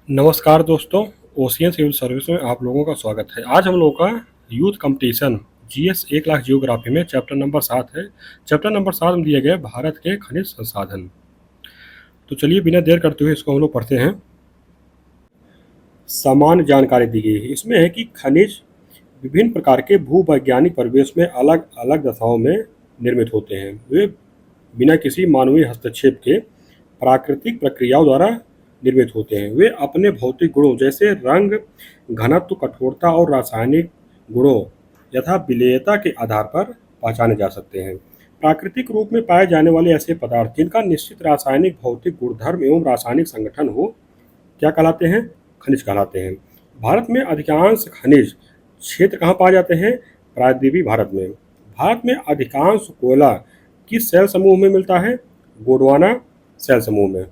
नमस्कार दोस्तों, ocean civil service में आप लोगों का स्वागत है। आज हम लोगों का youth competition GS 1 lakh geography में चैप्टर नंबर 7 है। चैप्टर नंबर 7 में दिए गए भारत के खनिज संसाधन। तो चलिए बिना देर करते हुए इसको हम लोग पढ़ते हैं। सामान्य जानकारी दी गई है, इसमें है कि खनिज विभिन्न प्रकार के भूवैज्ञानिक परिवेश में अलग अलग दशाओं में निर्मित होते हैं। वे बिना किसी मानवीय हस्तक्षेप के प्राकृतिक प्रक्रियाओं द्वारा निर्मित होते हैं। वे अपने भौतिक गुणों जैसे रंग, घनत्व, कठोरता और रासायनिक गुणों यथा विलेयता के आधार पर पहचाने जा सकते हैं। प्राकृतिक रूप में पाए जाने वाले ऐसे पदार्थ जिनका निश्चित रासायनिक, भौतिक गुणधर्म एवं रासायनिक संगठन हो, क्या कहलाते हैं? खनिज कहलाते हैं। भारत में अधिकांश खनिज क्षेत्र कहाँ पाए जाते हैं? प्रायद्वीपीय भारत में। भारत में अधिकांश कोयला किस शैल समूह में मिलता है? गोंडवाना शैल समूह में।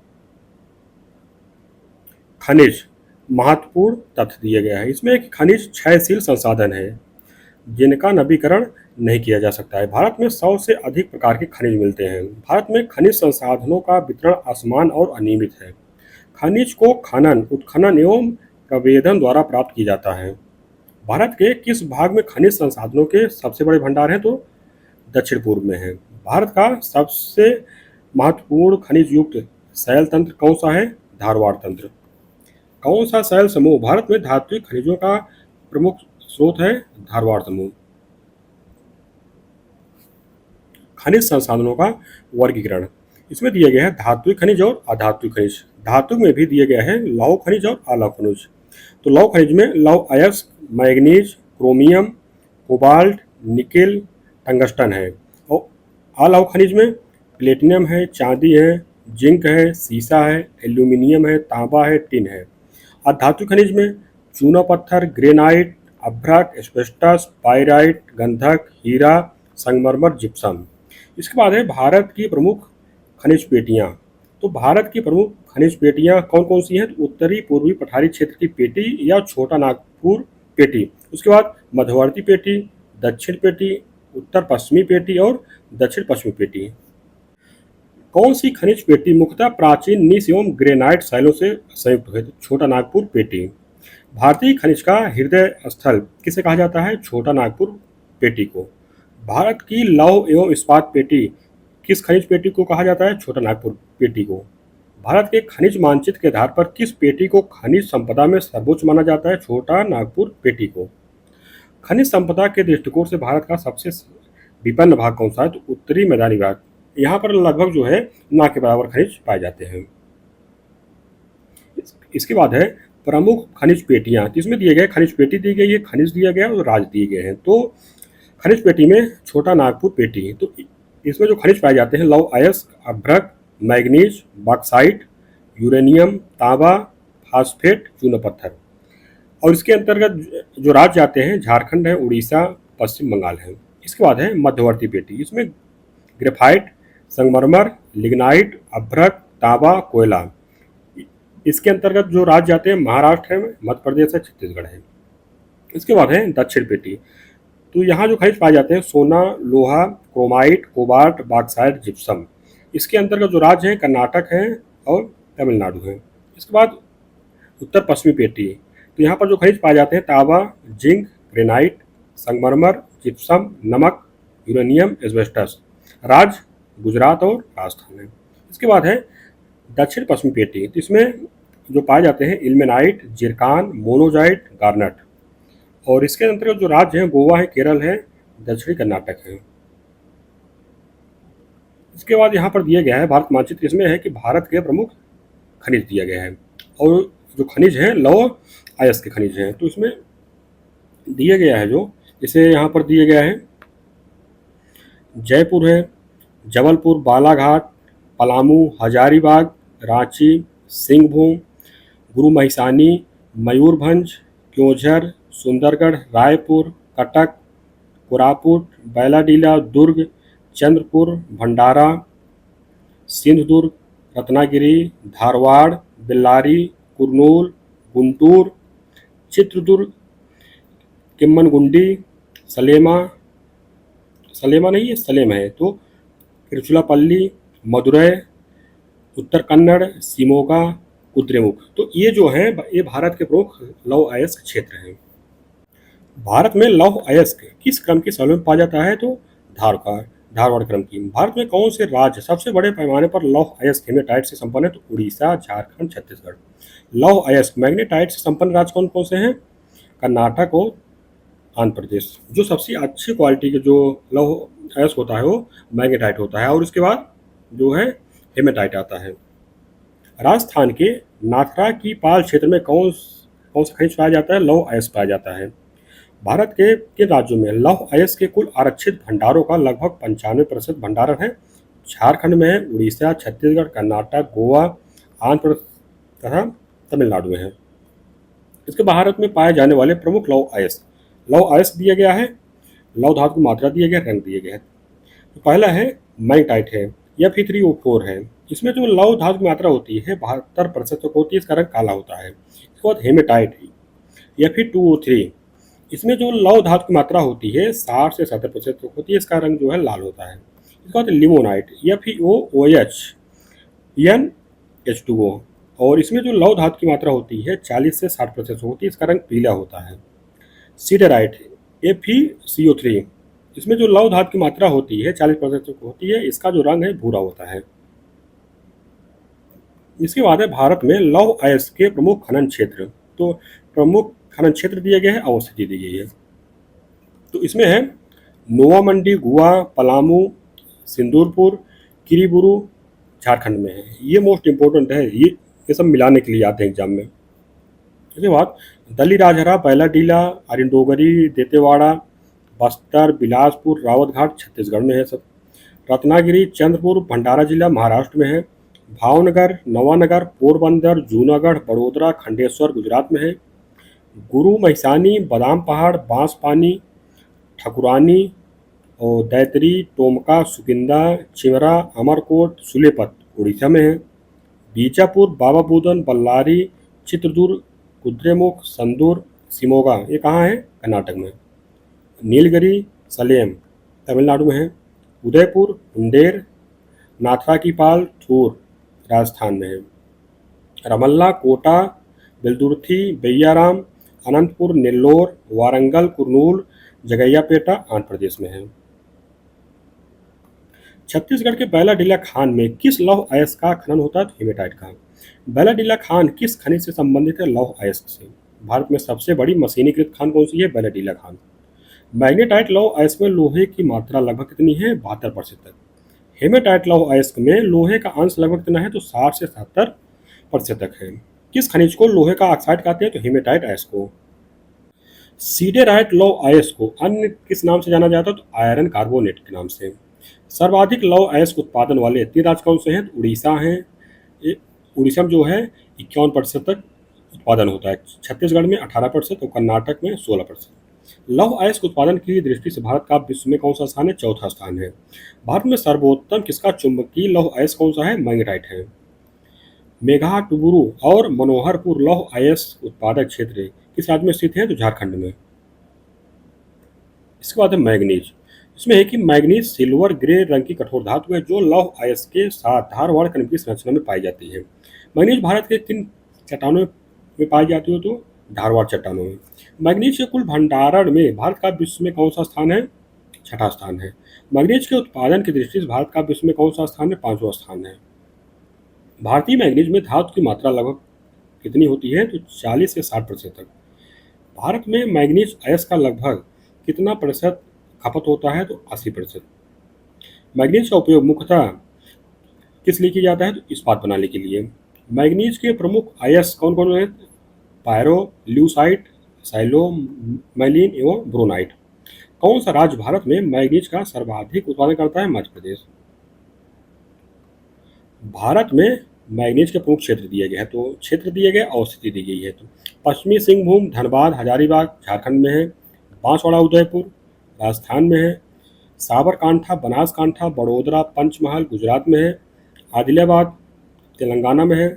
खनिज महत्वपूर्ण तथ्य दिए गया है, इसमें एक खनिज क्षयशील संसाधन है जिनका नवीकरण नहीं किया जा सकता है। भारत में 100 से अधिक प्रकार के खनिज मिलते हैं। भारत में खनिज संसाधनों का वितरण असमान और अनियमित है। खनिज को खनन, उत्खनन एवं प्रवेदन द्वारा प्राप्त किया जाता है। भारत के किस भाग में खनिज संसाधनों के सबसे बड़े भंडार हैं? तो दक्षिण पूर्व में है। भारत का सबसे महत्वपूर्ण खनिज युक्त शैल तंत्र कौन सा है? धारवाड़ तंत्र। कौन सा शैल समूह भारत में धात्विक खनिजों का प्रमुख स्रोत है? धारवाड़ समूह। खनिज संसाधनों का वर्गीकरण इसमें दिया गया है धात्विक खनिज और अधात्विक खनिज। धातु में भी दिया गया है लौह खनिज और अलौह खनिज। तो लौह खनिज में लौह अयस्क, manganese, chromium, cobalt, nickel, tungsten है। और अलौह खनिज में प्लेटिनम है, चांदी है, जिंक है, सीसा है, एल्यूमिनियम है, तांबा है, टिन है। अधातु खनिज में चूना पत्थर, ग्रेनाइट, अभ्रक, एस्बेस्टस, पाइराइट, गंधक, हीरा, संगमरमर, जिप्सम। इसके बाद है भारत की प्रमुख खनिज पेटियाँ। तो भारत की प्रमुख खनिज पेटियाँ कौन कौन सी हैं? तो उत्तरी पूर्वी पठारी क्षेत्र की पेटी या छोटा नागपुर पेटी, उसके बाद मध्यवर्ती पेटी, दक्षिण पेटी, उत्तर पश्चिमी पेटी और दक्षिण पश्चिमी पेटी। कौन सी खनिज पेटी मुख्यतः प्राचीन नीस एवं ग्रेनाइट शैलों से संयुक्त है? तो छोटा नागपुर पेटी। भारतीय खनिज का हृदय स्थल किसे कहा जाता है? छोटा नागपुर पेटी को। भारत की लौह एवं इस्पात पेटी किस खनिज पेटी को कहा जाता है? छोटा नागपुर पेटी को। भारत के खनिज मानचित्र के आधार पर किस पेटी को खनिज संपदा में सर्वोच्च माना जाता है? छोटा नागपुर पेटी को। खनिज संपदा के दृष्टिकोण से भारत का सबसे विपन्न भाग कौन सा है? तो उत्तरी मैदानी भाग। यहाँ पर लगभग जो है ना के बराबर खनिज पाए जाते हैं। इसके बाद है प्रमुख खनिज पेटियाँ। तो इसमें दिए गए खनिज पेटी दी गई है, खनिज दिया गया और राज्य दिए गए हैं। तो खनिज पेटी में छोटा नागपुर पेटी। तो इसमें जो खनिज पाए जाते हैं लौह अयस्क, अभ्रक, मैग्नीज, बॉक्साइट, यूरेनियम, तांबा, फास्फेट, चूना पत्थर। और इसके अंतर्गत जो राज्य आते हैं झारखंड है, उड़ीसा, पश्चिम बंगाल है। इसके बाद है मध्यवर्ती पेटी। इसमें ग्रेफाइट, संगमरमर, लिग्नाइट, अभ्रक, तांबा, कोयला। इसके अंतर्गत जो राज्य आते हैं महाराष्ट्र है, मध्य प्रदेश है, छत्तीसगढ़ है। इसके बाद है दक्षिण पेटी। तो यहाँ जो खनिज पाए जाते हैं सोना, लोहा, क्रोमाइट, कोबाल्ट, बॉक्साइट, जिप्सम। इसके अंतर्गत जो राज्य हैं कर्नाटक है और तमिलनाडु है। इसके बाद उत्तर पश्चिमी पेटी। तो यहाँ पर जो खनिज पाए जाते हैं तांबा, जिंक, ग्रेनाइट, संगमरमर, जिप्सम, नमक, यूरेनियम, एस्बेस्टस। राज्य गुजरात और राजस्थान है। इसके बाद है दक्षिण पश्चिमी पेटी। तो इसमें जो पाए जाते हैं इल्मेनाइट, जिरकान, मोनोजाइट, गार्नेट। और इसके अंतर्गत जो राज्य हैं गोवा है, केरल है, दक्षिणी कर्नाटक है। इसके बाद यहाँ पर दिया गया है भारत मानचित्र। इसमें है कि भारत के प्रमुख खनिज दिया गया है और जो खनिज हैं लौह अयस्क के खनिज हैं। तो इसमें दिया गया है जो जैसे यहाँ पर दिया गया है जयपुर है, जबलपुर, बालाघाट, पलामू, हजारीबाग, रांची, सिंहभूम, गुरु महिसानी, मयूरभंज, क्योंझर, सुंदरगढ़, रायपुर, कटक, कोरापुट, बैलाडीला, दुर्ग, चंद्रपुर, भंडारा, सिंधुदुर्ग, रत्नागिरी, धारवाड़, बेल्लारी, कुर्नूल, गुंटूर, चित्रदुर्ग, किम्मनगुंडी, सलेमा, सलेमा नहीं है सलेम है, तो तिरुचिरापल्ली, मदुरै, उत्तर कन्नड़, शिमोगा, कुद्रेमुख। तो ये जो हैं ये भारत के प्रमुख लौह अयस्क क्षेत्र हैं। भारत में लौह अयस्क किस क्रम की शैली में पाया जाता है? तो धारवाड़ क्रम की। भारत में कौन से राज्य सबसे बड़े पैमाने पर लौह अयस्क हेमेटाइट से संपन्न है? तो उड़ीसा, झारखंड, छत्तीसगढ़। लौह अयस्क मैग्नेटाइट से संपन्न राज्य कौन कौन से हैं? कर्नाटक और आंध्र प्रदेश। जो सबसे अच्छी क्वालिटी के जो लौह अयस्क होता है वो मैग्नेटाइट होता है, और उसके बाद जो है हेमेटाइट आता है। राजस्थान के नाथरा की पाल क्षेत्र में कौन कौन सा खनिज पाया जाता है? लौह अयस्क पाया जाता है। भारत के किन राज्यों में लौह अयस्क के कुल आरक्षित भंडारों का लगभग 95% भंडारण है? झारखंड में है, उड़ीसा, छत्तीसगढ़, कर्नाटक, गोवा, आंध्र प्रदेश तथा तमिलनाडु में है। इसके भारत में पाए जाने वाले प्रमुख लौह अयस्क दिया गया है, लौह धातु की मात्रा दिया गया, रंग दिए गए हैं। तो पहला है मैग्नेटाइट है, Fe3O4 है। इसमें जो लौह धातु की मात्रा होती है 72% तक होती है, इसका रंग काला होता है। इसके बाद हेमेटाइट है, Fe2O3। इसमें जो लौह धातु की मात्रा होती है 60 से 70% तक होती है, इसका रंग जो है लाल होता है। इसके बाद लिमोनाइट, FeOOH, NH2O, और इसमें जो लौह धातु की मात्रा होती है 40 से 60% होती है, इसका रंग पीला होता है। Siderite, FeCO3। इसमें जो लौह धातु की मात्रा होती है 40% तक होती है, इसका जो रंग है भूरा होता है। इसके बाद है भारत में लौह अयस्क के प्रमुख खनन क्षेत्र। तो प्रमुख खनन क्षेत्र दिए गए हैं, अवस्थिति दी गई है। तो इसमें है नोवा मंडी, गुआ, पलामू, सिंदूरपुर, किरीबुरू, झारखंड में है। ये मोस्ट इम्पोर्टेंट है, ये सब मिलाने के लिए आते हैं एग्जाम में। उसके बाद दली राजहरा, बैलाडीला, अरिंडोगरी, देतेवाड़ा, बस्तर, बिलासपुर, रावतघाट छत्तीसगढ़ में है सब। रत्नागिरी, चंद्रपुर, भंडारा जिला महाराष्ट्र में है। भावनगर, नवानगर, पोरबंदर, जूनागढ़, बड़ोदरा, खंडेश्वर गुजरात में है। गुरु महिसानी, बादाम पहाड़, बांसपानी, ठकुरानी और दैतरी, टोमका, सुकिंदा, चिमरा, अमरकोट, सुलेपत उड़ीसा में है। बीजापुर, बाबा बुदन, बल्लारी, चित्रदुर्ग, कुद्रेमुख, संदूर, सिमोगा, ये कहाँ है? कर्नाटक में। नीलगिरी, सलेम तमिलनाडु में है। उदयपुर, मुंडेर, नाथरा की पाल, थूर राजस्थान में है। रमल्ला, कोटा, बेलदुर्थी, बेय्याराम, अनंतपुर, नेल्लोर, वारंगल, कुरनूल, जगैयापेटा आंध्र प्रदेश में है। छत्तीसगढ़ के बैलाडीला खान में किस लौह अयस्क का खनन होता है? तो हेमेटाइट का। बैलाडीला खान किस खनिज से संबंधित है? लौह अयस्क से। भारत में सबसे बड़ी मशीनीकृत खान कौन सी है? बैलाडीला खान। मैग्नेटाइट लौह अयस्क में लोहे की मात्रा लगभग कितनी है? 72% तक। हेमेटाइट लौह अयस्क में लोहे का अंश लगभग कितना है? तो 60 से 70% तक है। किस खनिज को लोहे का ऑक्साइड कहते हैं? तो हेमेटाइट अयस्क को। सीडेराइट लौह अयस्क को अन्य किस नाम से जाना जाता है? तो आयरन कार्बोनेट के नाम से। सर्वाधिक लौह अयस्क उत्पादन वाले 3 राज्य कौन से हैं? तो उड़ीसा हैं। उड़ीसा में जो है 51% तक उत्पादन होता है। छत्तीसगढ़ में 18% और कर्नाटक में 16%। लौह अयस्क उत्पादन की दृष्टि से भारत का विश्व में कौन सा स्थान है? चौथा स्थान है। भारत में सर्वोत्तम किसका चुंबकीय लौह अयस्क कौन सा है? मैग्नेटाइट है। मेघाटुबुरु और मनोहरपुर लौह अयस्क उत्पादक क्षेत्र किस राज्य में स्थित है? तो झारखंड में। इसके बाद है मैग्नीज। इसमें है कि मैग्नीज सिल्वर ग्रे रंग की कठोर धातु है जो लौह अयस्क के साथ धारवाड़ खनिज की संरचना में पाई जाती है। मैग्नीज भारत के किन चट्टानों में पाई जाती है? तो धारवाड़ चट्टानों में। मैग्नीज के कुल भंडारण में भारत का विश्व में कौन सा स्थान है? छठा स्थान है। मैग्नीज के उत्पादन की दृष्टि से भारत का विश्व में कौन सा स्थान है? पांचवा स्थान है। भारतीय मैग्नीज में धातु की मात्रा लगभग कितनी होती है? तो 40 से 60% तक। भारत में मैग्नीज अयस्क का लगभग कितना प्रतिशत खपत होता है? तो 80%। मैग्नीज का उपयोग मुख्यतः किस लिए किया जाता है? तो इस्पात बनाने के लिए। मैग्नीज के प्रमुख अयस्क कौन कौन है? पायरोल्यूसाइट, साइलोमैलिन एवं ब्रोनाइट। कौन सा राज्य भारत में मैग्नीज का सर्वाधिक उत्पादन करता है? मध्य प्रदेश। भारत में मैग्नीज के प्रमुख क्षेत्र दिए गए हैं, तो क्षेत्र दिए गए, अवस्थिति दी गई है। तो पश्चिमी सिंहभूम, धनबाद, हजारीबाग झारखंड में है। बांसवाड़ा, उदयपुर राजस्थान में है। साबरकांठा, बनासकांठा, बड़ोदरा, पंचमहल गुजरात में है। आदिलाबाद तेलंगाना में है।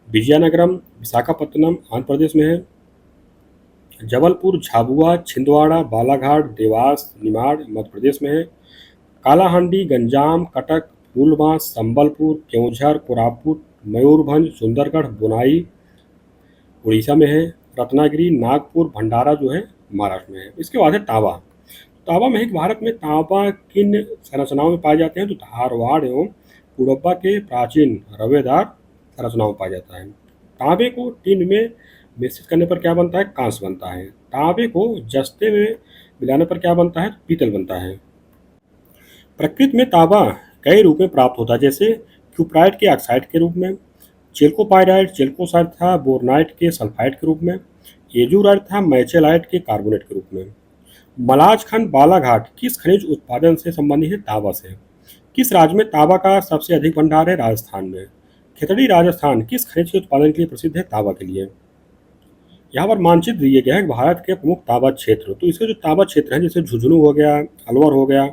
विजयनगरम, विशाखापत्तनम आंध्र प्रदेश में है। जबलपुर, झाबुआ, छिंदवाड़ा, बालाघाट, देवास, निमाड़ मध्य प्रदेश में है। कालाहांडी, गंजाम, कटक, फूलबांस, संबलपुर, केवझर, कोरापुट मयूरभंज, सुंदरगढ़, बुनाई उड़ीसा में है, रत्नागिरी, नागपुर, भंडारा जो है महाराष्ट्र में है। इसके बाद है तांबा। तांबा में भारत में तांबा किन संरचनाओं में पाए जाते हैं? तो धारवाड़ एवं पुरब्बा के प्राचीन रवेदार संरचनाओं में पाया जाता है। तांबे को टिन में मिश्रित करने पर क्या बनता है? कांस्य बनता है। तांबे को जस्ते में मिलाने पर क्या बनता है? पीतल बनता है। प्रकृति में तांबा कई रूप में प्राप्त होता है, जैसे क्यूप्राइट के ऑक्साइड के रूप में, चेल्कोपाइराइट चेल्कोसाइड था बोरनाइट के सल्फाइड के रूप में, एजूराइट था मैचेलाइट के कार्बोनेट के रूप में। मलाजखंड बालाघाट किस खनिज उत्पादन से संबंधित है? तांबा से। किस राज्य में तांबा का सबसे अधिक भंडार है? राजस्थान में। खितड़ी राजस्थान किस खनिज के उत्पादन के लिए प्रसिद्ध है? तांबा के लिए। यहाँ पर मानचित्र दिए गए हैं भारत के प्रमुख तांबा क्षेत्र। तो इसके जो तांबा क्षेत्र हैं, जैसे झुंझुनू हो गया, अलवर हो गया,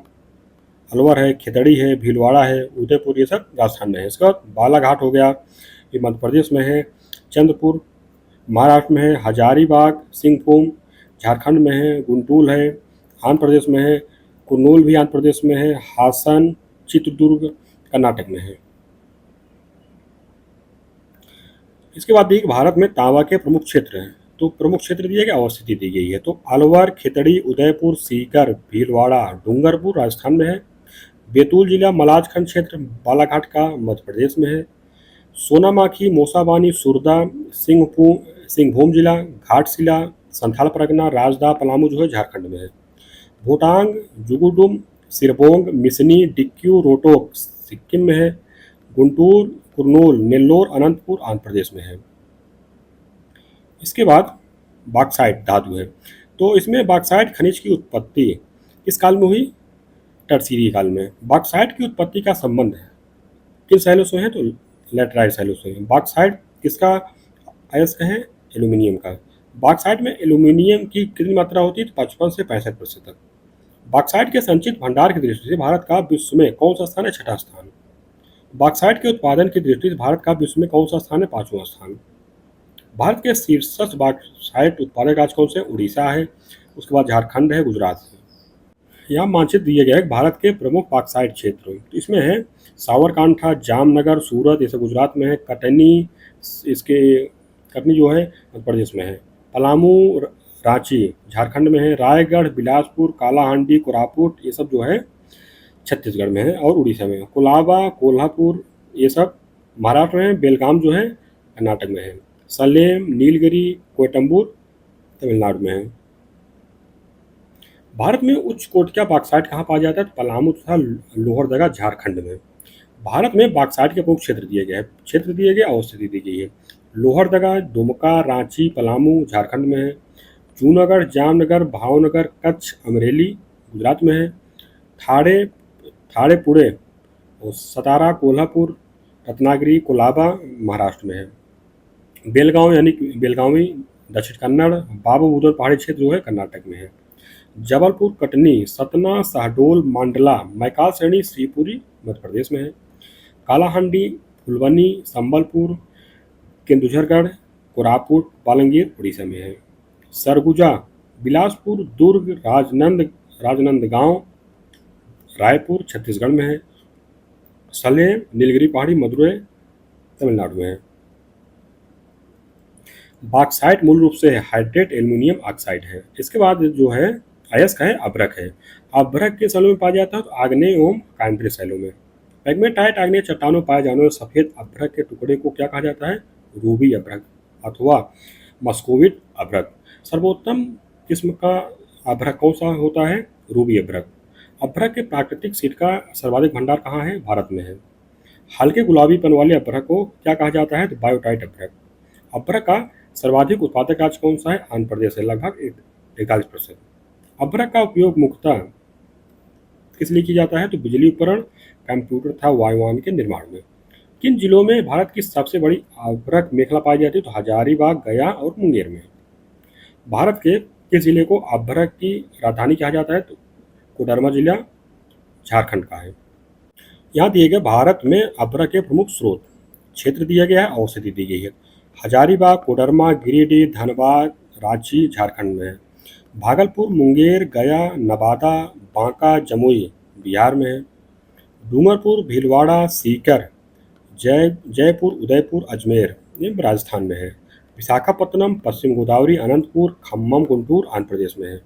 अलवर है, खितड़ी है, भीलवाड़ा है, उदयपुर, ये सब राजस्थान में है। इसके बाद बालाघाट हो गया, ये मध्य प्रदेश में है, चंद्रपुर महाराष्ट्र में है, हजारीबाग सिंहभूम झारखंड में है, गुंटूर है आंध्र प्रदेश में है, कुर्नूल भी आंध्र प्रदेश में है, हासन चित्रदुर्ग कर्नाटक में है। इसके बाद देखिए भारत में तांबा के प्रमुख क्षेत्र हैं। तो प्रमुख क्षेत्र दिए गए, अवस्थिति दी गई है। तो अलवर, खितड़ी, उदयपुर, सीकर, भीलवाड़ा, डूंगरपुर राजस्थान में है। बैतूल जिला मलाजखंड क्षेत्र बालाघाट का मध्य प्रदेश में है। सोनामाखी, मौसाबानी, सुरदा, सिंहभूम जिला, घाटशिला, संथाल परगना, राजदा, पलामू जो है झारखंड में है। भोटांग, जुगुडुम, सिरबोंग, मिसनी, डिक्यू, रोहतक सिक्किम में है। गुंटूर, कुर्नूल, नेल्लोर, अनंतपुर आंध्र प्रदेश में है। इसके बाद बॉक्साइट धातु है। तो इसमें बॉक्साइट खनिज की उत्पत्ति किस काल में हुई? टर्शीरी काल में। बॉक्साइट की उत्पत्ति का संबंध है किन शैलों से है? तो लेटराइट शैलों से। बॉक्साइट किसका अयस्क है? एल्यूमिनियम का। बॉक्साइट में एल्यूमिनियम की कितनी मात्रा होती है? 55 से 65% तक। बॉक्साइट के संचित भंडार की दृष्टि से भारत का विश्व में कौन सा स्थान है? छठा स्थान। बॉक्साइट के उत्पादन की दृष्टि से भारत का विश्व में कौन सा स्थान है? पांचवा स्थान। भारत के शीर्षस्थ बॉक्साइट उत्पादक राज्य कौन से? उड़ीसा है, उसके बाद झारखंड है, गुजरात है। यहाँ मानचित्र दिए गए हैं भारत के प्रमुख बॉक्साइट क्षेत्र। तो इसमें है साबरकांठा, जामनगर, सूरत, ये सब गुजरात में है। कटनी, इसके कटनी जो है मध्य प्रदेश में है। पलामू, रांची झारखंड में है। रायगढ़, बिलासपुर, कालाहांडी, कोरापुट, ये सब जो है छत्तीसगढ़ में है और उड़ीसा में है। कोलाबा, कोल्हापुर, ये सब महाराष्ट्र में है। बेलगाम जो है कर्नाटक में है। सलेम, नीलगिरी, कोयटम्बूर तमिलनाडु में है। भारत में उच्च कोटि का बॉक्साइट कहाँ पाया जाता है? तो पलामू तथा लोहरदगा झारखंड में। भारत में बॉक्साइट के प्रमुख क्षेत्र दिए गए हैं। क्षेत्र दिए गए, अवस्थिति दी गई है। लोहरदगा, दुमका, रांची, पलामू झारखंड में है। जूनागढ़, जामनगर, भावनगर, कच्छ, अमरेली गुजरात में है। थाड़े थाड़ेपुरे और सतारा, कोल्हापुर, रत्नागिरी, कोलाबा महाराष्ट्र में है। बेलगांव यानी कि बेलगावी दक्षिण कन्नड़, बाबू बुदन पहाड़ी क्षेत्र जो है कर्नाटक में है। जबलपुर, कटनी, सतना, शहडोल, मांडला, मैकाल श्रेणी, श्रीपुरी मध्य प्रदेश में है। कालाहांडी, फुलबनी, संबलपुर, केंदुझरगढ़, कोरापुट, बालंगीर उड़ीसा में है। सरगुजा, बिलासपुर, दुर्ग, राजनंदगांव, रायपुर छत्तीसगढ़ में है। सलेम, नीलगिरी पहाड़ी, मदुरै तमिलनाडु में है। बॉक्साइट मूल रूप से हाइड्रेट एल्यूमिनियम ऑक्साइड है। इसके बाद जो है अयस्क है, अभ्रक है। अभ्रक के शैलों में पाया जाता है? तो आग्नेय एवं कांटरी शैलों में। पेगमेटाइट आग्नेय चट्टानों में पाए जाने वाले सफेद अभ्रक के टुकड़े को क्या कहा जाता है? रूबी अभ्रक अथवा मस्कोविट अभ्रक। सर्वोत्तम किस्म का अभ्रक कौन सा होता है? रूबी अभ्रक। अभ्रक के प्राकृतिक सीट का सर्वाधिक भंडार कहाँ है? भारत में है। हल्के गुलाबीपन वाले अभ्रक को क्या कहा जाता है? तो बायोटाइट अभ्रक। अभ्रक का सर्वाधिक उत्पादक राज्य कौन सा है? आंध्र प्रदेश है, लगभग 41%। अभ्रक का उपयोग मुख्यतः किस लिए किया जाता है? तो बिजली उपकरण, कंप्यूटर तथा वायुयान के निर्माण में। किन जिलों में भारत की सबसे बड़ी अभ्रक मेखला पाई जाती है? तो हजारीबाग, गया और मुंगेर में। भारत के किस जिले को अभ्रक की राजधानी कहा जाता है? तो कोडरमा जिला झारखंड का है। यहाँ दिए गए भारत में अभ्रक के प्रमुख स्रोत क्षेत्र दिया गया है, औषधि दी गई है। हजारीबाग, कोडरमा, गिरिडीह, धनबाद, रांची झारखंड में है। भागलपुर, मुंगेर, गया, नवादा, बांका, जमुई बिहार में है। डूंगरपुर, भीलवाड़ा, सीकर जयपुर, उदयपुर, अजमेर ये राजस्थान में है। विशाखापत्तनम पश्चिम गोदावरी, अनंतपुर, खम्मम, गुंटूर आंध्र प्रदेश में है।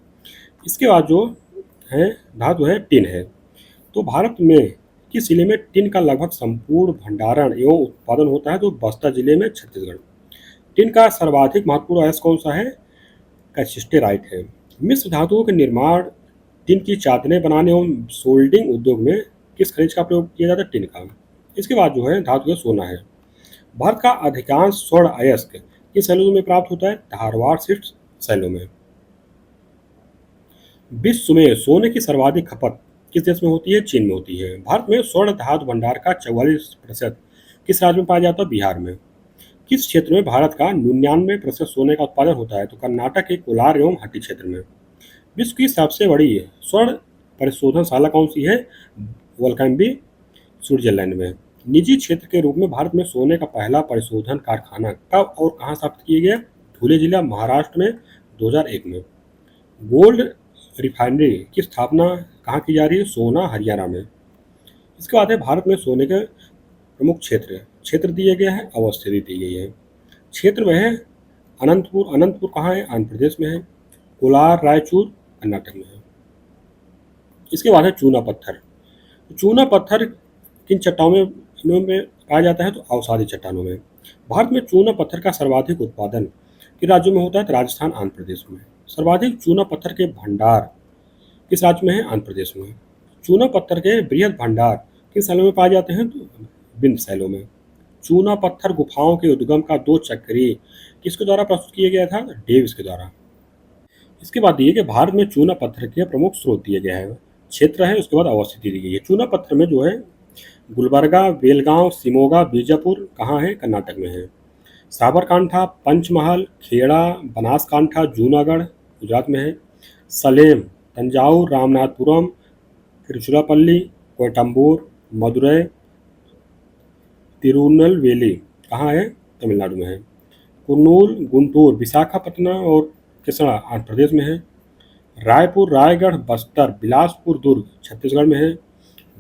इसके बाद जो है धातु है टिन है। तो भारत में किस जिले में टिन का लगभग संपूर्ण भंडारण एवं उत्पादन होता है? तो बस्तर जिले में, छत्तीसगढ़। टिन का सर्वाधिक महत्वपूर्ण अयस्क कौन सा है? कैल्सिस्टेराइट है। मिश्र धातुओं के निर्माण, टिन की चादरें बनाने एवं सोल्डिंग उद्योग में किस खनिज का प्रयोग किया जाता है? टिन का। इसके बाद जो है धातु है सोना है। भारत का अधिकांश स्वर्ण अयस्क किस शैलों में प्राप्त होता है? धारवाड़ स्थित शैलों में। विश्व में सोने की सर्वाधिक खपत किस देश में होती है? चीन में होती है। भारत में स्वर्ण धातु भंडार का 44% किस राज्य में पाया जाता है? बिहार में। किस क्षेत्र में भारत का 99% सोने का उत्पादन होता है? तो कर्नाटक के कोलार एवं हट्टी क्षेत्र में। विश्व की सबसे बड़ी स्वर्ण परिशोधनशाला कौन सी है? वोल्केनबी, स्विट्जरलैंड में। निजी क्षेत्र के रूप में भारत में सोने का पहला परिशोधन कारखाना कब और कहाँ स्थापित किया गया? धुले जिला, महाराष्ट्र में 2001 में। गोल्ड रिफाइनरी की स्थापना कहाँ की जा रही है? सोना, हरियाणा में। इसके बाद है भारत में सोने के प्रमुख क्षेत्र। क्षेत्र दिए गए हैं, अवस्थिति दी गई है। क्षेत्र में है अनंतपुर। अनंतपुर कहाँ है? आंध्र प्रदेश में है। कोलार, रायचूर कर्नाटक में है। इसके बाद है चूना पत्थर। चूना पत्थर किन चट्टानों में पाया जाता है? तो अवसादी चट्टानों में। भारत में चूना पत्थर का सर्वाधिक उत्पादन किन राज्यों में होता है? तो राजस्थान, आंध्र प्रदेश में। सर्वाधिक चूना पत्थर के भंडार किस राज्य में है? आंध्र प्रदेश में। चूना पत्थर के बृहद भंडार किस शैलों में पाए जाते हैं? तो विंध्य शैलों में। चूना पत्थर गुफाओं के उद्गम का 2 चक्रीय किसके द्वारा प्रस्तुत किया गया था? डेविस के द्वारा। इसके बाद दिए कि भारत में चूना पत्थर के प्रमुख स्रोत दिए गए हैं, क्षेत्र है, उसके बाद अवस्थिति दी गई है। चूना पत्थर में जो है गुलबर्गा, बेलगांव, शिमोगा, बीजापुर कहाँ है? कर्नाटक में है। साबरकांठा, पंचमहल, खेड़ा, बनासकांठा, जूनागढ़ गुजरात में है। सलेम, तंजावुर, रामनाथपुरम, तिरुचिरापल्ली, कोयटम्बूर, मदुरै, तिरुनेलवेली कहाँ है? तमिलनाडु में है। कुर्नूल, गुंटूर, विशाखापत्तनम और कृष्णा आंध्र प्रदेश में है। रायपुर, रायगढ़, बस्तर, बिलासपुर, दुर्ग छत्तीसगढ़ में है।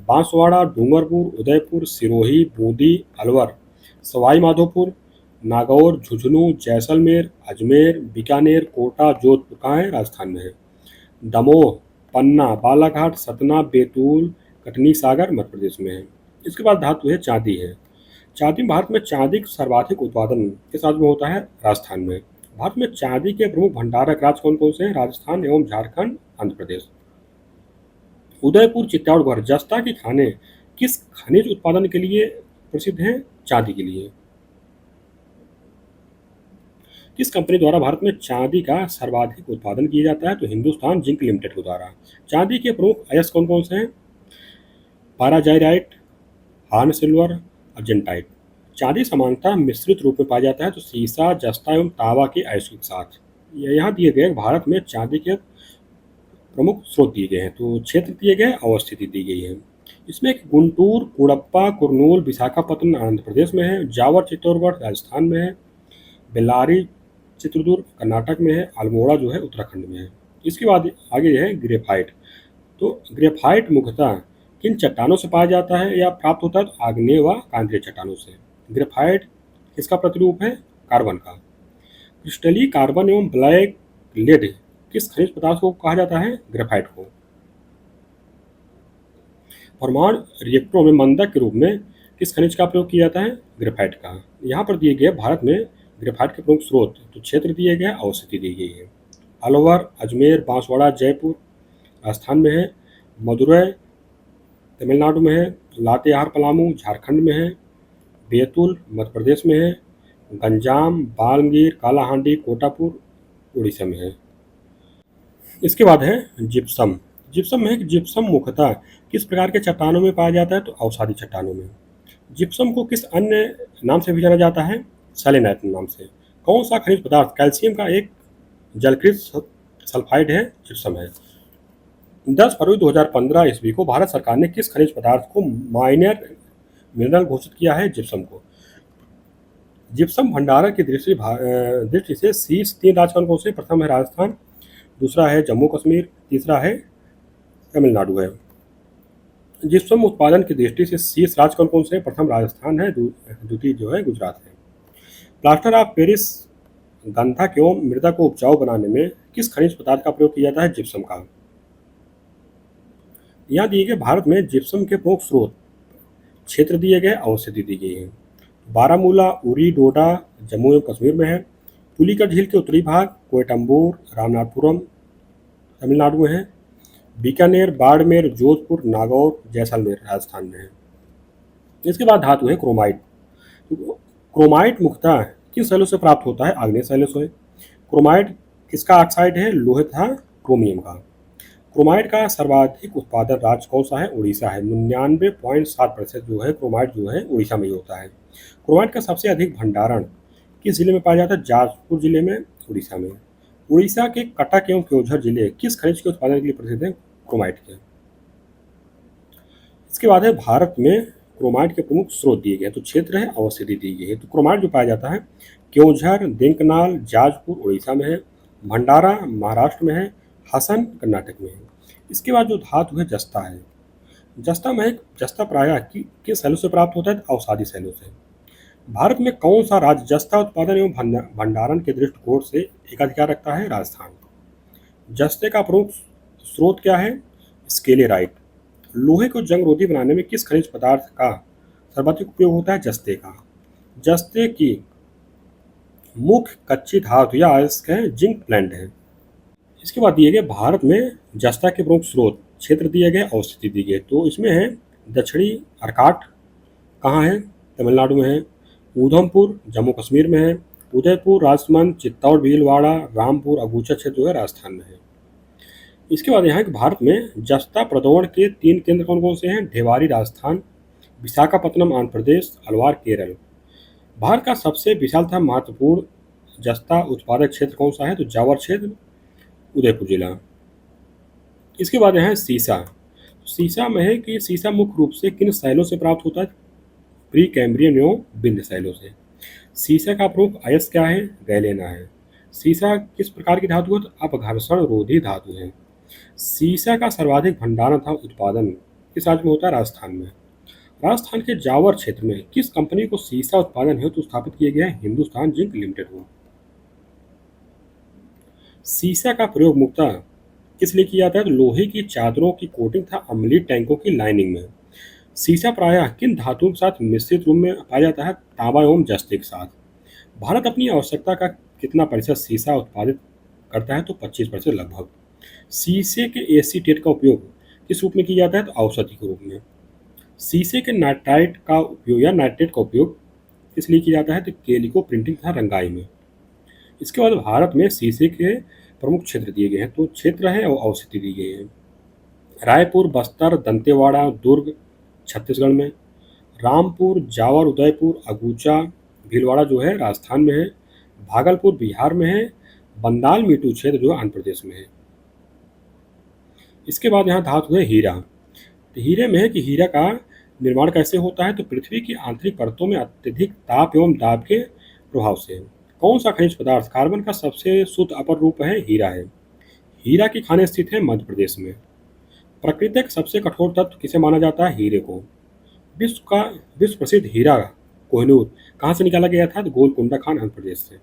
बांसवाड़ा, डूंगरपुर, उदयपुर, सिरोही, बूंदी, अलवर, सवाई माधोपुर, नागौर, झुंझुनू, जैसलमेर, अजमेर, बीकानेर, कोटा, जोधपुर कहाँ है? राजस्थान में है। दमोह, पन्ना, बालाघाट, सतना, बैतूल, कटनी सागर मध्य प्रदेश में है। इसके बाद धातु है चांदी है। चांदी में भारत में चांदी का सर्वाधिक उत्पादन किस राज्य में होता है? राजस्थान में। भारत में चांदी के प्रमुख भंडारक राज्य कौन कौन से हैं? राजस्थान एवं झारखंड, आंध्र प्रदेश। उदयपुर, चित्तौड़गढ़, जस्ता की खाने किस खनिज उत्पादन के लिए प्रसिद्ध हैं? चांदी के लिए। किस कंपनी द्वारा भारत में चांदी का सर्वाधिक उत्पादन किया जाता है? तो हिंदुस्तान जिंक लिमिटेड के द्वारा। चांदी के प्रमुख अयस्क कौन कौन से हैं? पाराजाइराइट, हार्न सिल्वर, अर्जेंटाइट। चांदी समानता मिश्रित रूप में पाया जाता है, तो सीसा, जस्ता एवं तांबा के अयस्क के साथ। यहाँ दिए गए भारत में चांदी के प्रमुख स्रोत दिए गए हैं, तो क्षेत्र दिए गए, अवस्थिति दी गई है। इसमें गुंटूर, कुड़प्पा, कुरनूल, विशाखापत्तनम आंध्र प्रदेश में है। जावर, चित्तौड़गढ़ राजस्थान में है। बेल्लारी, चित्रदुर्ग कर्नाटक में है। अल्मोड़ा जो है उत्तराखंड में है। इसके बाद आगे है ग्रेफाइट। तो ग्रेफाइट मुख्यतः किन चट्टानों से पाया जाता है या प्राप्त होता है? तो आग्नेय व कांद्रीय चट्टानों से। ग्रेफाइट किसका प्रतिरूप है? कार्बन का। क्रिस्टलीय कार्बन एवं ब्लैक लेड किस खनिज पदार्थ को कहा जाता है? ग्रेफाइट को। परमाणु रिएक्टरों में मंदक के रूप में किस खनिज का प्रयोग किया जाता है? ग्रेफाइट का। यहाँ पर दिए गए भारत में ग्रेफाइट के प्रमुख स्रोत, तो क्षेत्र दिए गए, अवस्थिति दी गई है। अलवर, अजमेर, बांसवाड़ा, जयपुर राजस्थान में है। मदुरै तमिलनाडु में है। लातेहार, पलामू झारखंड में है। बैतूल मध्य प्रदेश में है। गंजाम, बालंगीर, कालाहांडी, कोटापुर उड़ीसा में है। इसके बाद है जिप्सम। जिप्सम है कि जिप्सम मुख्यतः किस प्रकार के चट्टानों में पाया जाता है? तो अवसादी चट्टानों में। जिप्सम को किस अन्य नाम से भी जाना जाता है? सेलेनाइट नाम से। कौन सा खनिज पदार्थ कैल्शियम का एक जलकृत सल्फाइड है? जिप्सम है। 10 फरवरी 2015 ईस्वी को भारत सरकार ने किस खनिज पदार्थ को माइनर मिनरल घोषित किया है? जिप्सम को। जिप्सम भंडारण की दृष्टि से शीर्ष 3 राज्य कौन कौन से? प्रथम है राजस्थान, दूसरा है जम्मू कश्मीर, तीसरा है तमिलनाडु है। जिप्सम उत्पादन की दृष्टि से शीर्ष राज्य कौन कौन से हैं? प्रथम राजस्थान है, द्वितीय जो है गुजरात है। प्लास्टर ऑफ पेरिस गंधक एवं मृदा को उपजाऊ बनाने में किस खनिज पदार्थ का प्रयोग किया जाता है? जिप्सम का। यहाँ दिए गए भारत में जिप्सम के प्रमुख स्रोत क्षेत्र दिए गए, औषधि दी गई है। बारामूला, उरी, डोडा जम्मू एवं कश्मीर में है। पुलिकट झील के उत्तरी भाग कोयटम्बूर, रामनाथपुरम तमिलनाडु में है। बीकानेर, बाड़मेर, जोधपुर, नागौर, जैसलमेर राजस्थान में है। इसके बाद धातु है क्रोमाइट। तो क्रोमाइट मुख्यतः किन शैलों से प्राप्त होता है? आग्नेय शैलों से। क्रोमाइट किसका ऑक्साइड है? लोहे तथा क्रोमियम का। क्रोमाइट का सर्वाधिक उत्पादन राज्य कौन सा है? उड़ीसा है। 99.7% जो है क्रोमाइट जो है उड़ीसा में ही होता है। क्रोमाइट का सबसे अधिक भंडारण किस जिले में पाया जाता है? जाजपुर जिले में, उड़ीसा में। उड़ीसा के कटक एवं क्योंझर जिले किस खनिज के उत्पादन के लिए प्रसिद्ध हैं? क्रोमाइट के। इसके बाद है भारत में क्रोमाइट के प्रमुख स्रोत दिए गए हैं। तो क्षेत्र है, अवस्थिति दी गई है। तो क्रोमाइट जो पाया जाता है क्योंझर, देंकनाल, जाजपुर उड़ीसा में है। भंडारा महाराष्ट्र में है। हसन कर्नाटक में है। इसके बाद जो धातु है जस्ता है। जस्ता में जस्ता प्रायः किस शैलों से प्राप्त होता है? अवसादी शैलों से। भारत में कौन सा राज्य जस्ता उत्पादन एवं भंडारण के दृष्टिकोण से एकाधिकार रखता है? राजस्थान। जस्ते का प्रमुख स्रोत क्या है? स्केलेराइट। लोहे को जंग रोधी बनाने में किस खनिज पदार्थ का सर्वाधिक उपयोग होता है? जस्ते का। जस्ते की मुख्य कच्ची धातु या अयस्क है जिंक ब्लेंड है। इसके बाद दिए गए भारत में जस्ता के प्रमुख स्रोत क्षेत्र दिए गए, अवस्थिति दी गई। तो इसमें है दक्षिणी अर्काट कहाँ है? तमिलनाडु में है। ऊधमपुर जम्मू कश्मीर में है। उदयपुर, राजसमंद, चित्तौड़, भीलवाड़ा, रामपुर, अगुचा क्षेत्र जो है राजस्थान में है। इसके बाद यहाँ के भारत में जस्ता प्रदोण के 3 केंद्र कौन कौन से हैं? ढेवारी राजस्थान, विशाखापत्तनम आंध्र प्रदेश, अलवार केरल। भारत का सबसे विशाल तथा महत्वपूर्ण जस्ता उत्पादक क्षेत्र कौन सा है? तो जावर क्षेत्र, उदयपुर जिला। इसके बाद यहाँ है सीसा। सीसा में है कि सीसा मुख्य रूप से किन शैलों से प्राप्त होता है? प्री कैम्ब्रियन एवं विंध्य शैलों से। सीसा का प्रमुख अयस्क क्या है? गैलेना है। सीसा किस प्रकार की धातु है? तो अपघर्षण रोधी धातु है। सीसा का सर्वाधिक भंडारण तथा उत्पादन किस राज्य में होता है? राजस्थान में। राजस्थान के जावर क्षेत्र में किस कंपनी को सीसा उत्पादन हेतु स्थापित किया गया है? हिंदुस्तान जिंक लिमिटेड को। सीसा का प्रयोग मुख्यतः किस लिए किया जाता है? तो लोहे की चादरों की कोटिंग तथा अम्लीय टैंकों की लाइनिंग में। सीसा प्रायः किन धातुओं के साथ मिश्रित रूप में पाया जाता है? तांबा एवं जस्ते के साथ। भारत अपनी आवश्यकता का कितना प्रतिशत सीसा उत्पादित करता है? तो 25% लगभग। शीशे के एसीटेट का उपयोग किस रूप में किया जाता है? तो औषधि के रूप में। शीशे के नाइट्राइट का उपयोग या नाइट्रेट का उपयोग किस लिए किया जाता है? तो केलिको प्रिंटिंग तथा रंगाई में। इसके बाद भारत में शीशे के प्रमुख क्षेत्र दिए गए हैं। तो क्षेत्र है और औषधि दी गई है। रायपुर, बस्तर, दंतेवाड़ा, दुर्ग छत्तीसगढ़ में। रामपुर, जावर, उदयपुर, अगुचा, भीलवाड़ा जो है राजस्थान में है। भागलपुर बिहार में है। बंदाल मीटू क्षेत्र जो है आंध्र प्रदेश में है। इसके बाद यहाँ धातु है हीरा। तो हीरे में है कि हीरा का निर्माण कैसे होता है? तो पृथ्वी की आंतरिक परतों में अत्यधिक ताप एवं दाब के प्रभाव से। कौन सा खनिज पदार्थ कार्बन का सबसे शुद्ध अपर रूप है? हीरा है। हीरा की खानें स्थित है मध्य प्रदेश में। प्रकृति का सबसे कठोर तत्व किसे माना जाता है? हीरे को। विश्व का विश्व प्रसिद्ध हीरा कोहिनूर कहाँ से निकाला गया था? तो गोलकुंडा खान आंध्र प्रदेश से।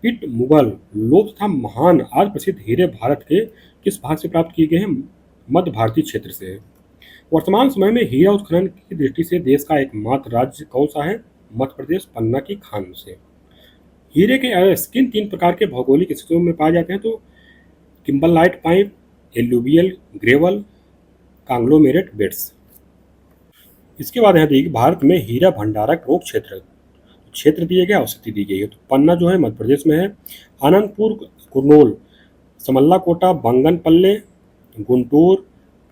पिट, मुगल, लोथ तथा महान आज प्रसिद्ध हीरे भारत के किस भाग से प्राप्त किए गए हैं? मध्य भारतीय क्षेत्र से। वर्तमान समय में हीरा उत्खनन की दृष्टि से देश का एकमात्र राज्य कौन सा है? मध्य प्रदेश, पन्ना की खान से। हीरे के अयस्क किन 3 प्रकार के भौगोलिक स्थितियों में पाए जाते हैं? तो kimberlite pipe, alluvial gravel, conglomerate beds. इसके बाद यहाँ देखिए भारत में हीरा भंडारक प्रमुख क्षेत्र क्षेत्र दिए गए, औषधि दी गई है। तो पन्ना जो है मध्य प्रदेश में है। अनंतपुर, कुरनूल, समल्ला कोटा, बंगनपल्ले, गुंटूर,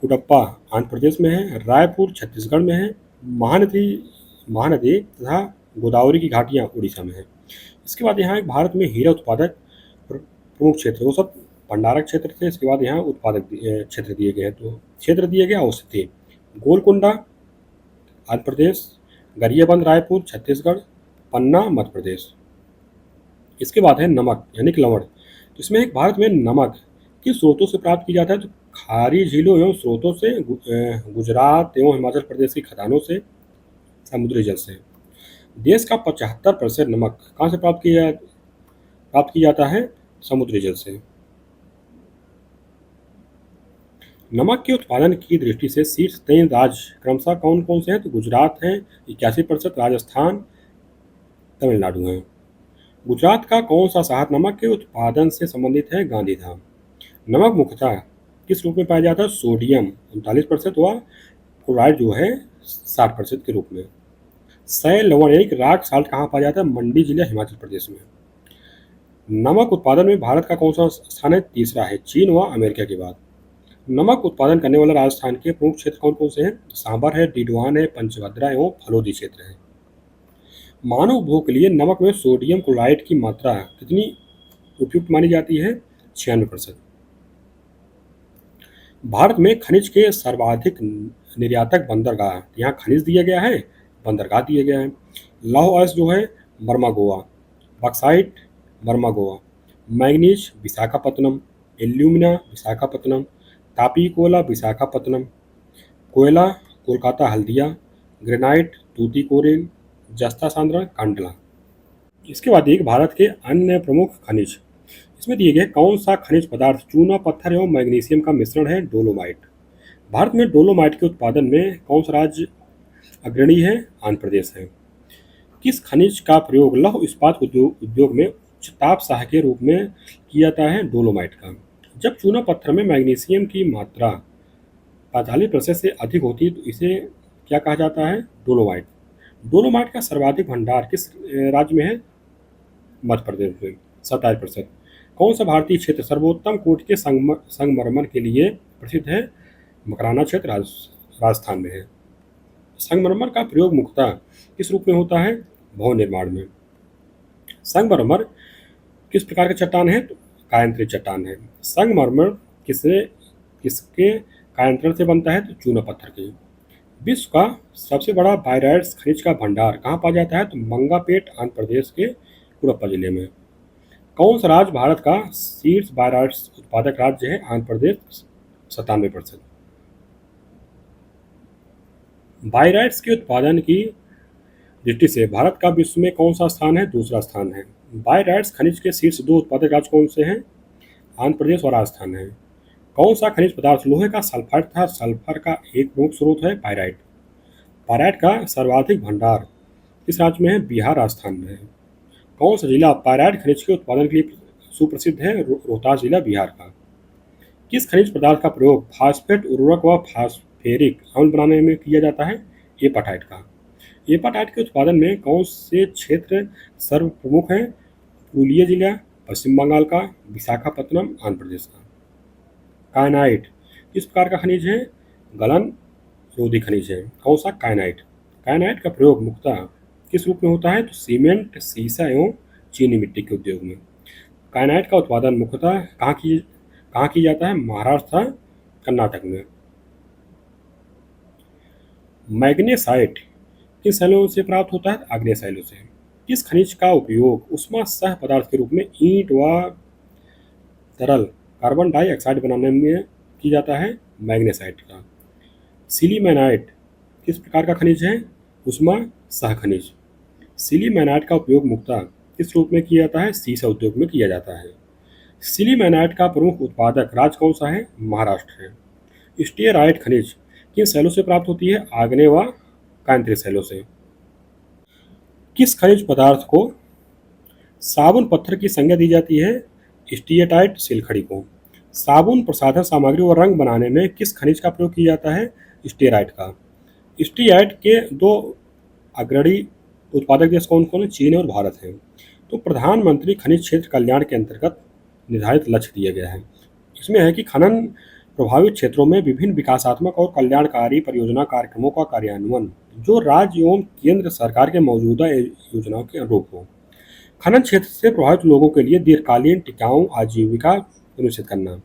कुडप्पा आंध्र प्रदेश में है। रायपुर छत्तीसगढ़ में है। महानदी महानदी तथा गोदावरी की घाटियाँ उड़ीसा में है। इसके बाद यहाँ एक भारत में हीरा उत्पादक प्रमुख क्षेत्र, वो सब भंडारक क्षेत्र थे। इसके बाद यहाँ उत्पादक क्षेत्र दिए गए हैं। तो क्षेत्र दिए गए औषधि गोलकुंडा आंध्र प्रदेश, गरियाबंद रायपुर छत्तीसगढ़, पन्ना मध्य प्रदेश। इसके बाद है नमक यानी कि लवण। तो इसमें एक भारत में नमक किस स्रोतों से प्राप्त किया जाता है? तो खारी झीलों एवं स्रोतों से, गुजरात एवं हिमाचल प्रदेश की खदानों से, समुद्री जल से। देश का 75% नमक कहाँ से प्राप्त किया जाता है? समुद्री जल से। नमक के उत्पादन की दृष्टि से शीर्ष 3 राज्य क्रमशः कौन कौन से हैं? तो गुजरात है 81%, राजस्थान, तमिलनाडु है। गुजरात का कौन सा शहर नमक के उत्पादन से संबंधित है? गांधीधाम। नमक मुख्यतः किस रूप में पाया जाता है? सोडियम 39% व क्लोराइड जो है 60% के रूप में। सय लवण यानी कि रॉक साल्ट कहाँ पाया जाता है? मंडी जिला, हिमाचल प्रदेश में। नमक उत्पादन में भारत का कौन सा स्थान है? तीसरा है, चीन व अमेरिका के बाद। नमक उत्पादन करने वाला राजस्थान के प्रमुख क्षेत्र कौन कौन से हैं? सांबर है, डिडवान है, पंचभद्रा एवं फलोदी क्षेत्र है। मानव उपभोग के लिए नमक में सोडियम क्लोराइड की मात्रा कितनी उपयुक्त मानी जाती है? 96%। भारत में खनिज के सर्वाधिक निर्यातक बंदरगाह, यहाँ खनिज दिया गया है, बंदरगाह दिया गया है। लौह अयस्क जो है Burma Goa, bauxite Burma Goa, manganese Visakhapatnam, alumina Visakhapatnam, Tapi कोयला विशाखापत्तनम, कोयला कोलकाता हल्दिया, ग्रेनाइट तूतीकोरिन, जस्ता सांद्रा कांडला। इसके बाद एक भारत के अन्य प्रमुख खनिज, इसमें दिए गए कौन सा खनिज पदार्थ चूना पत्थर एवं मैग्नीशियम का मिश्रण है? डोलोमाइट। भारत में डोलोमाइट के उत्पादन में कौन सा राज्य अग्रणी है? आंध्र प्रदेश है। किस खनिज का प्रयोग लौह इस्पात उद्योग में उच्च ताप सहायक के रूप में किया जाता है? डोलोमाइट का। जब चूना पत्थर में मैग्नीशियम की मात्रा 45% से अधिक होती है तो इसे क्या कहा जाता है? डोलोमाइट। डोलोमाइट का सर्वाधिक भंडार किस राज्य में है? मध्य प्रदेश में 27%। कौन सा भारतीय क्षेत्र सर्वोत्तम कोटि के संगमरमर के लिए प्रसिद्ध है? मकराना क्षेत्र राजस्थान में है। संगमरमर का प्रयोग मुख्यतः किस रूप में होता है? भवन निर्माण में। संगमरमर किस प्रकार का चट्टान है? तो कायांतरित चट्टान है। संगमरमर किसके कायांतरण से बनता है? तो चूना पत्थर के। विश्व का सबसे बड़ा बायराइट्स खनिज का भंडार कहाँ पाया जाता है? तो मंगापेट, आंध्र प्रदेश के कुरप्पा जिले में। कौन सा राज्य भारत का शीर्ष बायराइट्स उत्पादक राज्य है? आंध्र प्रदेश 97%। बायराइट्स के उत्पादन की दृष्टि से भारत का विश्व में कौन सा स्थान है? दूसरा स्थान है। बायराइट्स खनिज के शीर्ष 2 उत्पादक राज्य कौन से हैं? आंध्र प्रदेश और राजस्थान है। कौन सा खनिज पदार्थ लोहे का सल्फाइड था? सल्फर का एक प्रमुख स्रोत है पायराइट। पायराइट का सर्वाधिक भंडार किस राज्य में है? बिहार, राजस्थान में है। कौन सा जिला पायराइट खनिज के उत्पादन के लिए सुप्रसिद्ध है? रोहतास जिला, बिहार का। किस खनिज पदार्थ का प्रयोग फास्फेट उर्वरक व फास्फेरिक अम्ल बनाने में किया जाता है? एपाटाइट का। एपाटाइट के उत्पादन में कौन से क्षेत्र सर्व प्रमुख हैं? पुरुलिया जिला, पश्चिम बंगाल का, विशाखापत्तनम, आंध्र प्रदेश का। कायनाइट किस प्रकार का खनिज है? गलन रोधी खनिज है। कौन सा? कायनाइट। कायनाइट का प्रयोग मुख्यतः किस रूप में होता है? तो सीमेंट, सीसा एवं चीनी मिट्टी के उद्योग में। कायनाइट का उत्पादन मुख्यतः कहाँ की जाता है? महाराष्ट्र, कर्नाटक में। मैग्नेसाइट किन शैलों से प्राप्त होता है? आग्नेय शैलों से। किस खनिज का उपयोग उष्मा सह पदार्थ के रूप में ईंट व तरल कार्बन डाइऑक्साइड बनाने में की जाता है? मैग्नेसाइट का। सिलीमेनाइट किस प्रकार का खनिज है? उष्मा सह खनिज। सिलीमेनाइट का उपयोग मुख्यतः किस रूप में किया जाता है? सीसा उद्योग में किया जाता है। सिलीमेनाइट का प्रमुख उत्पादक राज्य कौन सा है? महाराष्ट्र है। स्टीयराइट खनिज किन शैलों से प्राप्त होती है? आग्नेय व कायांतरित शैलों से। किस खनिज पदार्थ को साबुन पत्थर की संज्ञा दी जाती है? स्टीएटाइट सिलखड़ी को। साबुन प्रसाधन सामग्री और रंग बनाने में किस खनिज का प्रयोग किया जाता है? स्टीराइट का। स्टीराइट के 2 अग्रणी उत्पादक देश कौन कौन है? चीन और भारत हैं। तो प्रधानमंत्री खनिज क्षेत्र कल्याण के अंतर्गत निर्धारित लक्ष्य दिया गया है। इसमें है कि खनन प्रभावित क्षेत्रों में विभिन्न विकासात्मक और कल्याणकारी परियोजना कार्यक्रमों का कार्यान्वयन जो राज्य एवं केंद्र सरकार के मौजूदा योजनाओं के अनुरूप हो। खनन क्षेत्र से प्रभावित लोगों के लिए दीर्घकालीन टिकाऊ आजीविका सुनिश्चित करना।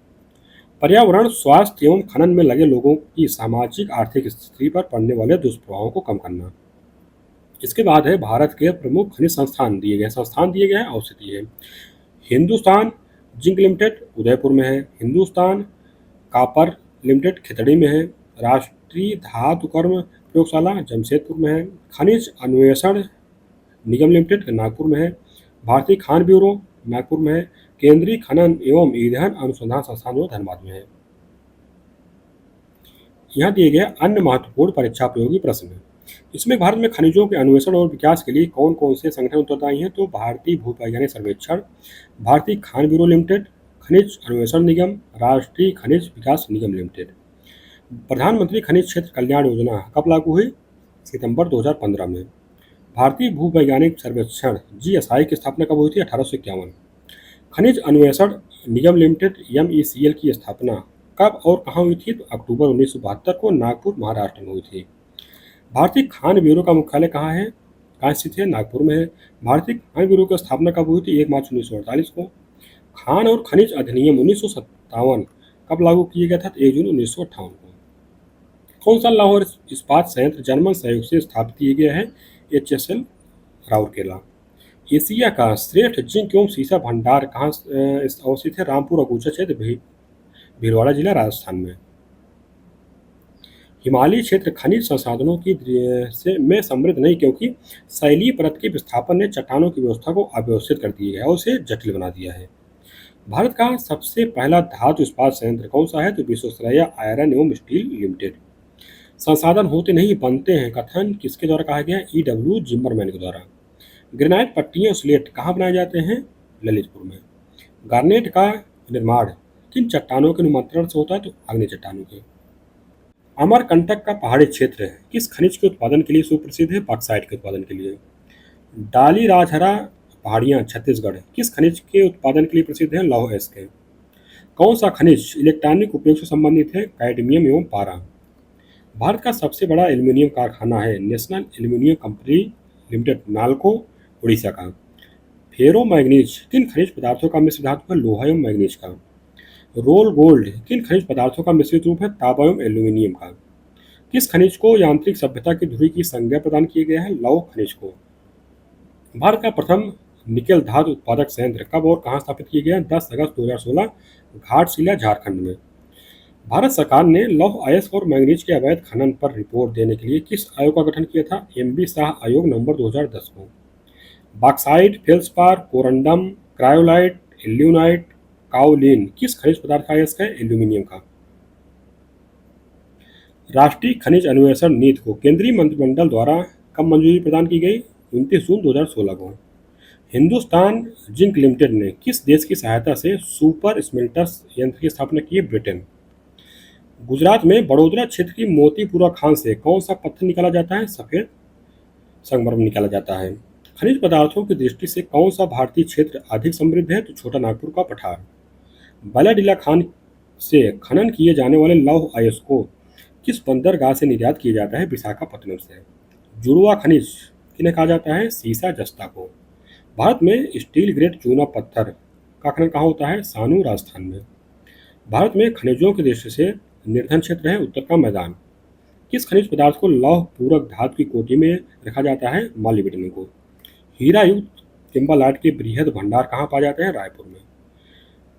पर्यावरण, स्वास्थ्य एवं खनन में लगे लोगों की सामाजिक आर्थिक स्थिति पर पड़ने वाले दुष्प्रभावों को कम करना। इसके बाद है भारत के प्रमुख खनिज संस्थान दिए गए हैं अवस्थित है। हिंदुस्तान जिंक लिमिटेड उदयपुर में है। हिंदुस्तान कापर लिमिटेड खितड़ी में है। राष्ट्रीय धातु कर्म प्रयोगशाला जमशेदपुर में है। खनिज अन्वेषण निगम लिमिटेड नागपुर में है। भारतीय खान ब्यूरो नागपुर में है। केंद्रीय खनन एवं ईंधन अनुसंधान संस्थान जो धनबाद में है। यहाँ दिए गए अन्य महत्वपूर्ण परीक्षा उपयोगी प्रश्न हैं। इसमें भारत में खनिजों के अन्वेषण और विकास के लिए कौन कौन से संगठन उत्तरदायी हैं? तो भारतीय भूवैज्ञानिक सर्वेक्षण, भारतीय खान ब्यूरो लिमिटेड, खनिज अन्वेषण निगम, राष्ट्रीय खनिज विकास निगम लिमिटेड। प्रधानमंत्री खनिज क्षेत्र कल्याण योजना कब लागू हुई? सितंबर 2015 में। भारतीय भूवैज्ञानिक सर्वेक्षण जीएसआई की स्थापना कब हुई थी? 1851। खनिज अन्वेषण निगम लिमिटेड एमईसीएल की स्थापना कब और कहाँ हुई थी? तो अक्टूबर 1972 को नागपुर महाराष्ट्र में हुई थी। भारतीय खान ब्यूरो का मुख्यालय कहाँ है? कहाँ स्थित है? नागपुर में है। भारतीय खान ब्यूरो की स्थापना कब हुई थी? 1 मार्च 1948 को। खान और खनिज अधिनियम 1957 कब लागू किया गया था? 1 जून 1958 को। कौन सा लाहौर इस्पात संयंत्र जर्मन सहयोग से स्थापित किया गया है? HSL राउरकेला। एशिया का श्रेष्ठ जिंक एवं सीसा भंडार कहाँ अवस्थित है? रामपुर अगुचा क्षेत्र भीलवाड़ा जिला राजस्थान में। हिमालयी क्षेत्र खनिज संसाधनों की में समृद्ध नहीं, क्योंकि शैलीय परत के विस्थापन ने चट्टानों की व्यवस्था को अव्यवस्थित कर दिया है और उसे जटिल बना दिया है। भारत का सबसे पहला धातु इस्पात संयंत्र कौन सा है? तो विश्वेश्वरैया आयरन एवं स्टील लिमिटेड। संसाधन होते नहीं बनते हैं, कथन किसके द्वारा कहा गया? EW जिम्मरमैन के द्वारा। ग्रेनाइट पट्टियाँ और स्लेट कहाँ बनाए जाते हैं? ललितपुर में। गार्नेट का निर्माण किन चट्टानों के निमंत्रण से होता है? तो आग्नेय चट्टानों के। अमरकंटक का पहाड़ी क्षेत्र किस खनिज के उत्पादन के लिए सुप्रसिद्ध है? बॉक्साइट के उत्पादन के लिए। डाली राजहरा पहाड़ियाँ छत्तीसगढ़ किस खनिज के उत्पादन के लिए प्रसिद्ध है? लौह अयस्क के। कौन सा खनिज इलेक्ट्रॉनिक उपयोग से संबंधित है? कैडमियम एवं पारा। भारत का सबसे बड़ा एल्यूमिनियम कारखाना है national aluminium company limited, NALCO, Orissa का। फेरो मैग्नीज किन खनिज पदार्थों का मिश्र धातु है? लोहा एवं मैग्नीज का। रोल गोल्ड किन खनिज पदार्थों का मिश्रित रूप है? तांबा एवं एल्यूमिनियम का। किस खनिज को यांत्रिक सभ्यता की धुरी की संज्ञा प्रदान किया गया है? लौह खनिज को। भारत का प्रथम निकेल धातु उत्पादक संयंत्र कब और कहाँ स्थापित किया गया? 10 अगस्त 2016 घाटशिला झारखंड में। भारत सरकार ने लौह अयस्क और मैंगनीज के अवैध खनन पर रिपोर्ट देने के लिए किस आयोग का गठन किया था? MB शाह आयोग, नवंबर 2010 को। Bauxite, feldspar, corundum, cryolite, ilmenite, kaolin किस खनिज पदार्थ का अयस्क है? एल्यूमिनियम का। राष्ट्रीय खनिज अन्वेषण नीति को केंद्रीय मंत्रिमंडल द्वारा कब मंजूरी प्रदान की गई? 29 जून 2016 को। हिंदुस्तान जिंक लिमिटेड ने किस देश की सहायता से सुपर स्मेल्टर्स यंत्र की स्थापना की है? ब्रिटेन। गुजरात में बड़ोदरा क्षेत्र की मोतीपुरा खान से कौन सा पत्थर निकाला जाता है? सफेद संगमरमर निकाला जाता है। खनिज पदार्थों की दृष्टि से कौन सा भारतीय क्षेत्र अधिक समृद्ध है? तो छोटा नागपुर का पठार। बलाडीला खान से खनन किए जाने वाले लौह अयस्क को किस बंदरगाह से निर्यात किया जाता है? विशाखापत्तनम से। जुड़वा खनिज किन्हें कहा जाता है? सीसा जस्ता को। भारत में स्टील ग्रेड चूना पत्थर का खनन कहाँ होता है? सानू, राजस्थान में। भारत में खनिजों की दृष्टि से निर्धन क्षेत्र है उत्तर का मैदान। किस खनिज पदार्थ को लौह पूरक धातु की कोटि में रखा जाता है? मॉलिब्डेनम को। हीरा युक्त किम्बालाट के बृहद भंडार कहाँ पाए जाते हैं? रायपुर में।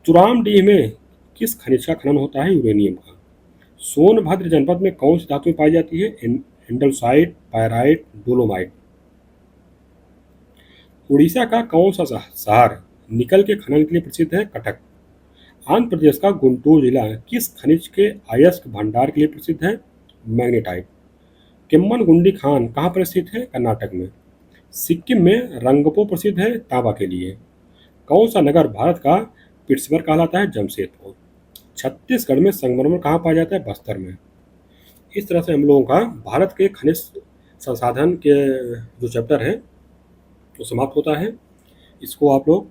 चुरामडीह में किस खनिज का खनन होता है? यूरेनियम का। सोनभद्र जनपद में कौन सी धातु पाई जाती है? एंडलसाइट, पायराइट, डोलोमाइट। उड़ीसा का कौन सा शहर निकल के खनन के लिए प्रसिद्ध है? कटक। आंध्र प्रदेश का गुंटूर जिला किस खनिज के अयस्क भंडार के लिए प्रसिद्ध है? मैग्नेटाइट। केम्मनगुंडी खान कहाँ पर स्थित है? कर्नाटक में। सिक्किम में रंगपो प्रसिद्ध है तांबा के लिए। कौन सा नगर भारत का पिट्सबर्ग कहलाता है? जमशेदपुर। छत्तीसगढ़ में संगमरमर कहाँ पाया जाता है? बस्तर में। इस तरह से हम लोगों का भारत के खनिज संसाधन के जो चैप्टर है वो समाप्त होता है। इसको आप लोग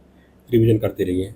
रिवीजन करते रहिए।